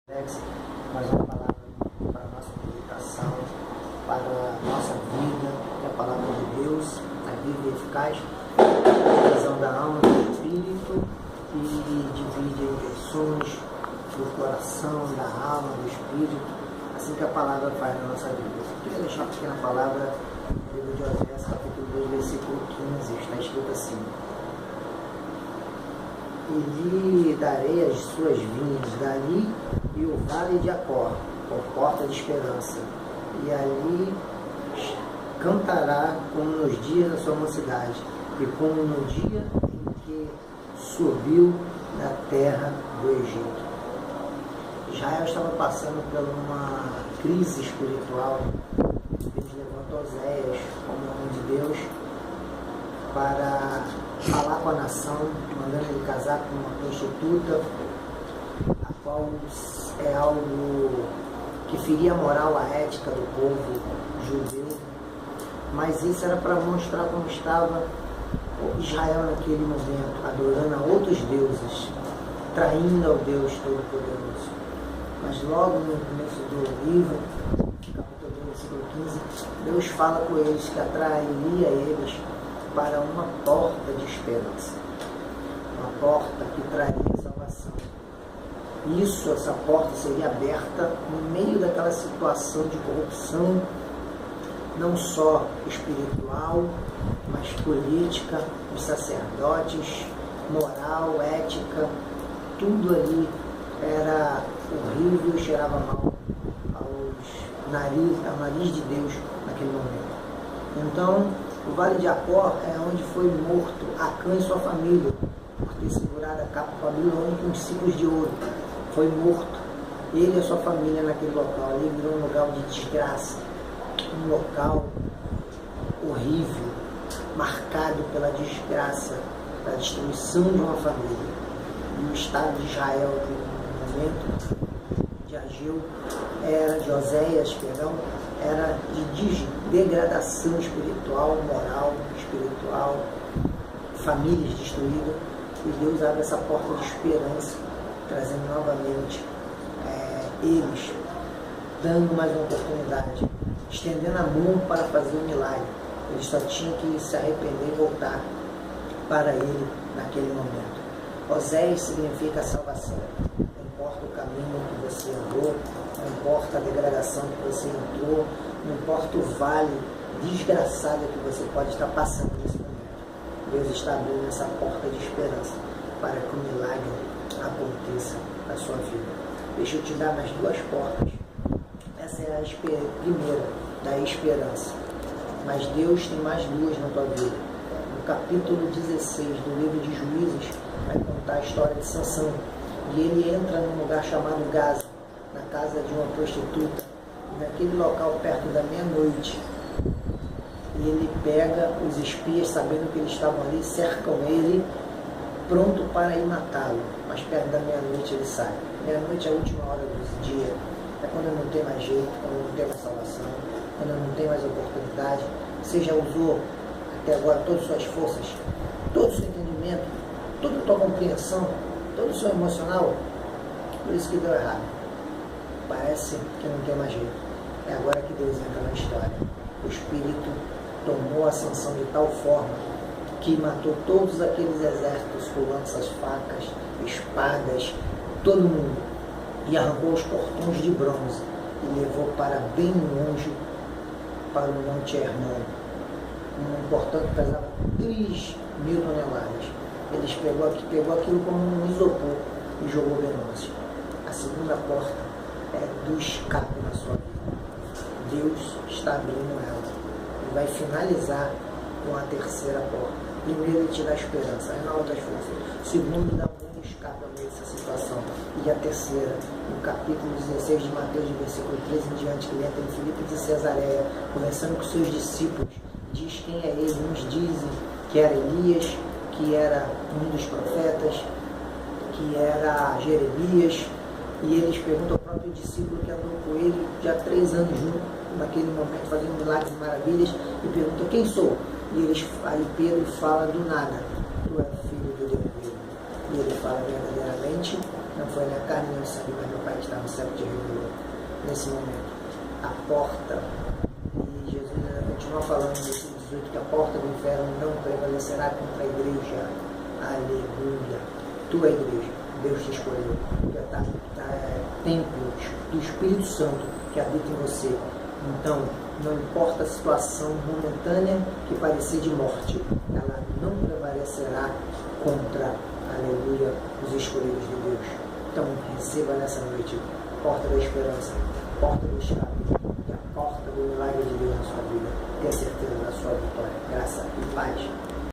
Mais uma palavra para a nossa meditação, para a nossa vida, que é a palavra de Deus, a vida eficaz, a visão da alma, do espírito, e divide intenções do coração, da alma, do espírito, assim que a palavra faz na nossa vida. Eu queria deixar uma pequena palavra no livro de Oséias, capítulo 2, versículo 15, está escrito assim: e lhe darei as suas vinhas dali e o vale de Acor, por porta de esperança, e ali cantará como nos dias da sua mocidade, e como no dia em que subiu da terra do Egito. Israel estava passando por uma crise espiritual. Deus levantou Oséias como homem de Deus para falar com a nação, mandando ele casar com uma prostituta, a qual é algo que feria a moral, a ética do povo judeu. Mas isso era para mostrar como estava Israel naquele momento, adorando a outros deuses, traindo ao Deus Todo-Poderoso. Mas logo no começo do livro, capítulo 2, versículo 15, Deus fala com eles que atrairia eles para uma porta de esperança, uma porta que traria salvação. Isso, essa porta seria aberta no meio daquela situação de corrupção, não só espiritual, mas política, dos sacerdotes, moral, ética, tudo ali era horrível e cheirava mal ao nariz de Deus naquele momento. Então, o Vale de Acor é onde foi morto Acã e sua família, por ter segurado a capa babilônica com ciclos de ouro. Foi morto, ele e a sua família naquele local. Ali virou um lugar de desgraça, um local horrível, marcado pela desgraça, pela destruição de uma família. E o estado de Israel, no momento de Ageu, de Oséias, era de degradação espiritual, moral, espiritual, famílias destruídas. E Deus abre essa porta de esperança, trazendo novamente eles, dando mais uma oportunidade, estendendo a mão para fazer um milagre. Eles só tinham que se arrepender e voltar para ele naquele momento. Oséias significa salvação. Não importa o caminho que você andou, não importa a degradação que você entrou, não importa o vale desgraçado que você pode estar passando nesse momento. Deus está abrindo essa porta de esperança para que o milagre aconteça na sua vida. Deixa eu te dar mais duas portas. Essa é a primeira, da esperança. Mas Deus tem mais duas na tua vida. No capítulo 16 do livro de Juízes, vai contar a história de Sansão. E ele entra num lugar chamado Gaza, na casa de uma prostituta. E naquele local, perto da meia-noite, ele pega os espias, sabendo que eles estavam ali, cercam ele, pronto para ir matá-lo. Mas perto da meia-noite ele sai. Meia-noite é a última hora do dia. É quando não tem mais jeito, quando não tem mais salvação, quando não tem mais oportunidade. Você já usou até agora todas as suas forças, todo o seu entendimento, toda a tua compreensão, todo o seu emocional. Por isso que deu errado. Parece que não tem mais jeito. É agora que Deus entra na história. O Espírito tomou a sanção de tal forma que matou todos aqueles exércitos com lanças, facas, espadas, todo mundo, e arrancou os portões de bronze e levou para bem longe, para o Monte Hermon, um portão que pesava 3.000 toneladas. Eles pegou aquilo como um isopor e jogou bem longe. A segunda porta é do escape na sua vida. Deus está abrindo ela e vai finalizar com a terceira porta. Primeiro, ele te dá esperança, renova as forças. Segundo, dá um escape ao meio dessa situação. E a terceira, no capítulo 16 de Mateus, de versículo 13 em diante, que ele entra em Filipe de Cesareia, conversando com seus discípulos, diz quem é ele. Uns dizem que era Elias, que era um dos profetas, que era Jeremias, e eles perguntam ao próprio discípulo que andou com ele já 3 anos junto, naquele momento, fazendo milagres e maravilhas, e pergunta: quem sou? E aí Pedro fala do nada: tu és filho do Deus vivo. E ele fala: verdadeiramente, não foi na carne, não sabia, mas meu Pai que está no céu te revelou nesse momento. A porta, e Jesus continua falando no versículo 18, que a porta do inferno não prevalecerá contra a igreja. Aleluia. Tu é a igreja, Deus te escolheu, tu é templo do Espírito Santo que habita em você. Então, não importa a situação momentânea que parecer de morte, ela não prevalecerá contra, aleluia, os escolhidos de Deus. Então, receba nessa noite porta da esperança, porta do escape e a porta do milagre de Deus na sua vida. Tenha certeza da sua vitória. Graça e paz.